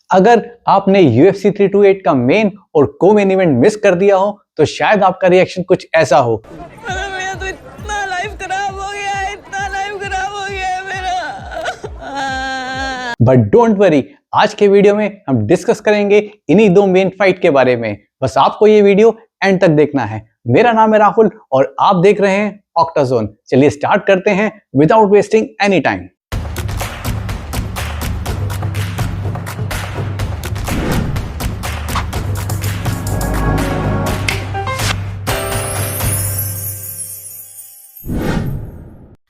अगर आपने UFC 328 का मेन और को मेन इवेंट मिस कर दिया हो तो शायद आपका रिएक्शन कुछ ऐसा हो। मेरा तो इतना लाइफ खराब हो गया है, इतना लाइफ खराब हो गया है मेरा। बट डोंट वरी, आज के वीडियो में हम डिस्कस करेंगे इन्हीं दो मेन फाइट के बारे में। बस आपको ये वीडियो एंड तक देखना है। मेरा नाम है राहुल और आप देख रहे हैं ऑक्टाजोन। चलिए स्टार्ट करते हैं without wasting any time.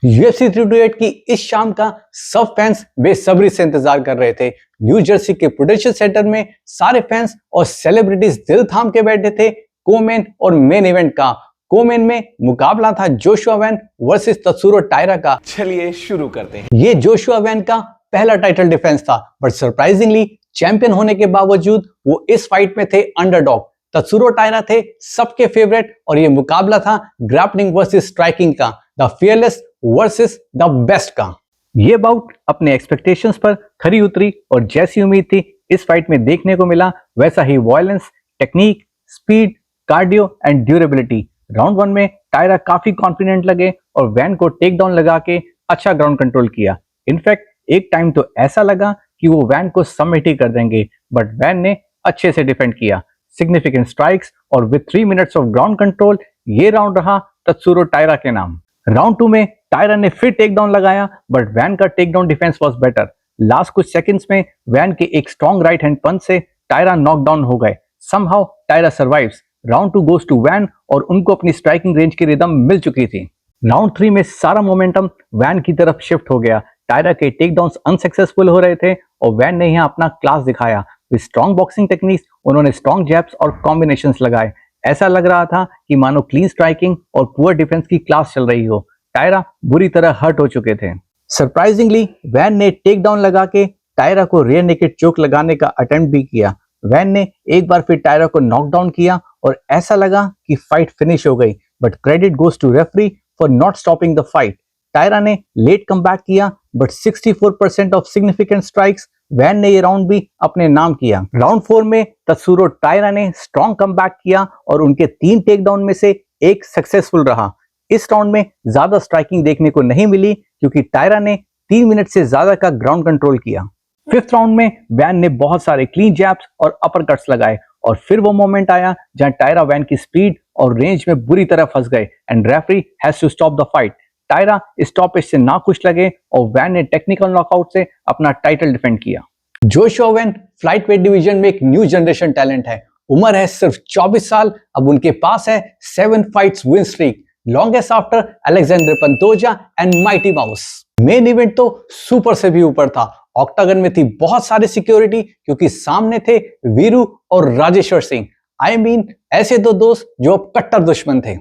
UFC 328 की इस शाम का सब फैंस बेसब्री से इंतजार कर रहे थे। न्यू जर्सी के प्रोडक्शन सेंटर में सारे फैंस और सेलिब्रिटीज दिल थाम के बैठे थे कोमेन और मेन इवेंट का। कोमेन में मुकाबला था जोशुआ वैन वर्सेस तत्सुरो टायरा का। चलिए शुरू करते हैं। ये जोशुआ वैन का पहला टाइटल डिफेंस था, बट सरप्राइजिंगली चैंपियन होने के बावजूद वो इस फाइट में थे अंडरडॉग। तत्सुरो टायरा थे सबके फेवरेट और ये मुकाबला था ग्रैपलिंग वर्सेस स्ट्राइकिंग का, the fearless versus the best का। ये बाउट अपने एक्सपेक्टेशंस पर खरी उतरी और जैसी उम्मीद थी इस फाइट में देखने को मिला वैसा ही violence, technique, speed, cardio and durability. Round 1 में टायरा काफी कॉन्फिडेंट लगे और वैन को टेक डाउन लगा के अच्छा ग्राउंड कंट्रोल किया। इनफैक्ट एक टाइम तो ऐसा लगा कि वो वैन को सबमिट ही कर देंगे, बट वैन ने अच्छे से डिफेंड किया, सिग्निफिकेंट स्ट्राइक्स और with 3 minutes of ground control ये राउंड रहा तत्सुरो टायरा के नाम। राउंड 2 में टायरा ने फिर टेक डाउन लगाया, बट वैन का take down defence was better. Last कुछ सेकंड्स में वैन के एक स्ट्रॉन्ग राइट हैंड पंच से टायरा नॉक डाउन हो गए। Somehow Taira survives. Round 2 goes to Van और उनको अपनी स्ट्राइकिंग रेंज की रिदम मिल चुकी थी। राउंड 3 में सारा मोमेंटम वैन की तरफ शिफ्ट हो गया। टायरा के टेक डाउन्स अनसक्सेसफुल हो रहे थे और वैन ने यहाँ अपना क्लास दिखाया। विद स्ट्रॉन्ग बॉक्सिंग टेक्निक्स उन्होंने स्ट्रॉन्ग जैब्स और कॉम्बिनेशंस लगाए। ऐसा लग रहा था कि मानो क्लीन स्ट्राइकिंग और पुअर डिफेंस की क्लास चल रही हो। टायरा बुरी तरह हर्ट हो चुके थे। सरप्राइजिंगली वैन ने टेक डाउन लगा के टायरा को रियर नेकेड चोक लगाने का अटेम्प्ट भी किया। वैन ने एक बार फिर टायरा को नॉक डाउन किया और ऐसा लगा कि फाइट फिनिश हो गई, but credit goes to referee for not stopping the fight. Taira ने लेट कमबैक किया, but 64% of significant strikes Van ने ये राउंड भी अपने नाम किया। राउंड 4 में तत्सुरो टायरा ने स्ट्रॉन्ग कमबैक किया और उनके 3 टेक डाउन में से एक सक्सेसफुल रहा। इस राउंड में ज्यादा स्ट्राइकिंग देखने को नहीं मिली क्योंकि टायरा ने 3 मिनट से ज्यादा का ग्राउंड कंट्रोल किया। 5th राउंड में वैन ने बहुत सारे क्लीन जैब्स और अपर कट्स लगाए और फिर वो मोमेंट आया जहां टायरा वैन की स्पीड और रेंज में बुरी तरह फंस गए and referee has to stop the fight. Taira stoppage से नाखुश लगे और वैन ने टेक्निकल नॉकआउट से अपना टाइटल डिफेंड किया। Joshua Van flight weight division में एक न्यू जनरेशन टैलेंट है। उम्र है सिर्फ 24 साल। अब उनके पास है 7 fights win streak, longest after Alexander Pantoja and Mighty Mouse. Main event तो सुपर से भी ऊपर था। ऑक्टागन में थी बहुत सारी सिक्योरिटी क्योंकि सामने थे वीरू और राजेश्वर सिंह। आई मीन ऐसे दो दोस्त जो अब कट्टर दुश्मन थे।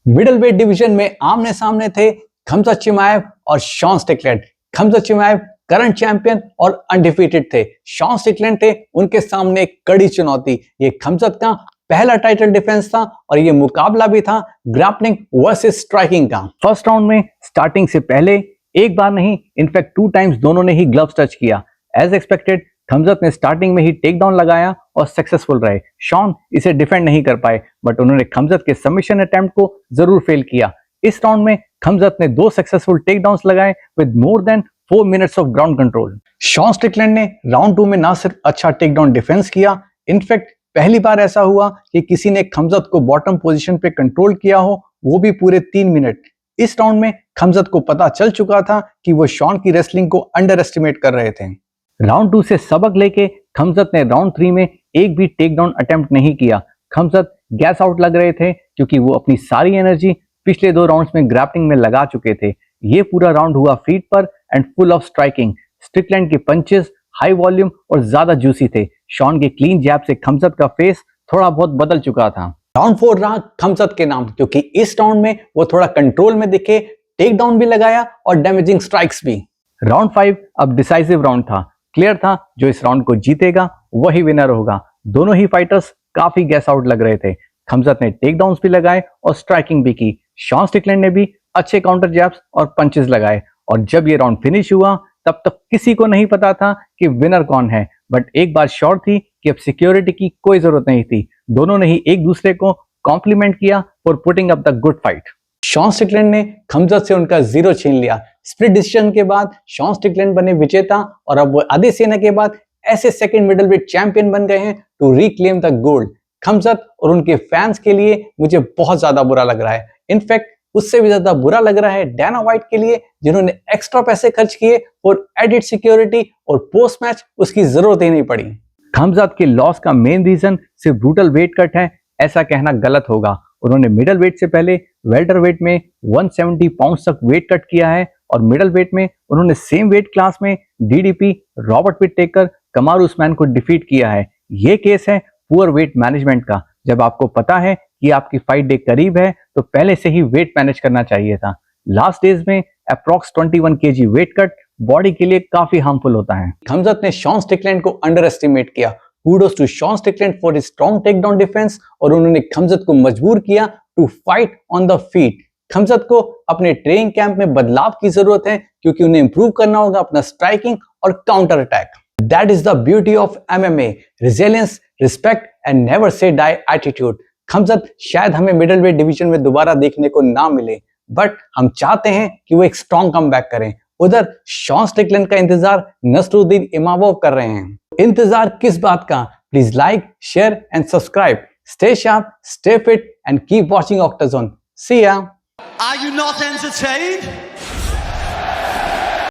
मिडल वेट डिवीजन में आमने सामने थे खमज़त चिमाएव और शॉन स्टिकलैंड। खमज़त चिमाएव करंट चैंपियन और अनडिफीटेड थे। शॉन स्टिकलैंड थे उनके सामने एक कड़ी चुनौती। ये खमज़त का पहला टाइटल डिफेंस था और ये मुकाबला भी था ग्रैपलिंग वर्सेस स्ट्राइकिंग का। फर्स्ट राउंड में स्टार्टिंग से पहले एक बार नहीं, इनफैक्ट 2 टाइम्स दोनों ने ही ग्लव्स टच किया। एज एक्सपेक्टेड खमज़त ने स्टार्टिंग में ही टेक डाउन लगाया और सक्सेसफुल रहे। शॉन इसे डिफेंड नहीं कर पाए, बट उन्होंने खमज़त के सबमिशन अटेम्प्ट को जरूर फेल किया। इस राउंड में खमज़त ने 2 सक्सेसफुल टेक डाउन्स लगाए with more than 4 minutes of ground control. Sean Strickland ने राउंड 2 में ना सिर्फ अच्छा टेक डाउन डिफेंस किया, इनफैक्ट पहली बार ऐसा हुआ कि किसी ने खमज़त को बॉटम पोजीशन पे कंट्रोल किया हो, वो भी पूरे 3 मिनट। इस राउंड में खमज़त को पता चल चुका था कि वो शॉन की रेसलिंग को अंडर एस्टिमेट कर रहे थे। राउंड 2 से सबक लेके खमज़त ने राउंड 3 में एक भी टेक डाउन अटेम्प्ट नहीं किया। खमज़त गैस आउट लग रहे थे क्योंकि वो अपनी सारी एनर्जी पिछले 2 राउंड्स में ग्रैपलिंग में लगा चुके थे। ये पूरा राउंड हुआ फीट पर and full of striking. Stickland के पंचेस हाई वॉल्यूम और ज्यादा जूसी थे। शॉन के क्लीन जैब से खमज़त का फेस थोड़ा बहुत बदल चुका था। राउंड 4 रहा खमज़त के नाम क्योंकि इस राउंड में वो थोड़ा कंट्रोल में दिखे, टेक डाउन भी लगाया और डैमेजिंग स्ट्राइक्स भी। राउंड 5 अब डिसाइसिव राउंड था। क्लियर था जो इस राउंड को जीतेगा वही विनर होगा। दोनों ही फाइटर्स काफी गैस आउट लग रहे थे। खमज़त ने टेक डाउन्स भी लगाए और स्ट्राइकिंग भी की। शॉन स्टिकलैंड ने भी अच्छे काउंटर जैब्स और पंचेस लगाए और जब ये राउंड फिनिश हुआ तब तक किसी को नहीं पता था कि विनर कौन है, बट एक बात श्योर थी कि अब सिक्योरिटी की कोई जरूरत नहीं थी। दोनों ने ही एक दूसरे को कॉम्प्लीमेंट किया for putting up the good fight. Sean Strickland ने खमजत से उनका 0 छीन लिया। स्प्लिट डिसीजन के बाद शॉन स्टिकलैंड बने विजेता और अब वो आदेसेना के बाद ऐसे सेकंड मिडलवेट चैंपियन बन गए हैं टू रिक्लेम द गोल्ड। खमजत और उनके फैंस के लिए मुझे बहुत ज्यादा बुरा लग रहा है। इनफैक्ट उससे भी ज्यादा बुरा लग रहा है डैना व्हाइट के लिए, जिन्होंने एक्स्ट्रा पैसे खर्च किए और एडिड सिक्योरिटी और पोस्ट मैच उसकी जरूरत ही नहीं पड़ी। खमजत के लॉस का मेन रीजन सिर्फ ब्रूटल वेट कट है, ऐसा कहना गलत होगा। उन्होंने मिडल वेट से पहले वेल्टर वेट में 170 पाउंड तक वेट कट किया है और मिडल वेट में उन्होंने सेम वेट क्लास में डीडीपी, रॉबर्ट विटेकर, कमारू उस्मान को डिफीट किया है। ये केस है पुअर वेट मैनेजमेंट का। जब आपको पता है कि आपकी फाइट डे करीब है तो पहले से ही वेट मैनेज करना चाहिए था। लास्ट डेज में approx 21 kg weight cut body के लिए काफी हार्मफुल होता है। खमजत ने शॉन स्टिकलैंड को अंडर एस्टिमेट किया। Kudos to Sean Strickland for his strong takedown defense और उन्होंने खमजत को मजबूर किया to fight on the feet. Khamzat को अपने ट्रेनिंग कैंप में बदलाव की जरूरत है क्योंकि उन्हें इंप्रूव करना होगा अपना स्ट्राइकिंग और counter attack. That is the beauty of MMA, resilience, respect and never say die attitude. Khamzat शायद हमें मिडल वेट डिवीजन में दोबारा देखने को ना मिले, बट हम चाहते हैं कि वो एक स्ट्रॉन्ग कमबैक करें। उधर शॉन स्टिकलैंड का इंतजार नसरुद्दीन इमामोव कर रहे हैं। इंतजार किस बात का? Please like, share and subscribe. Stay sharp, stay fit and keep watching Octazone. See ya. Are you not entertained?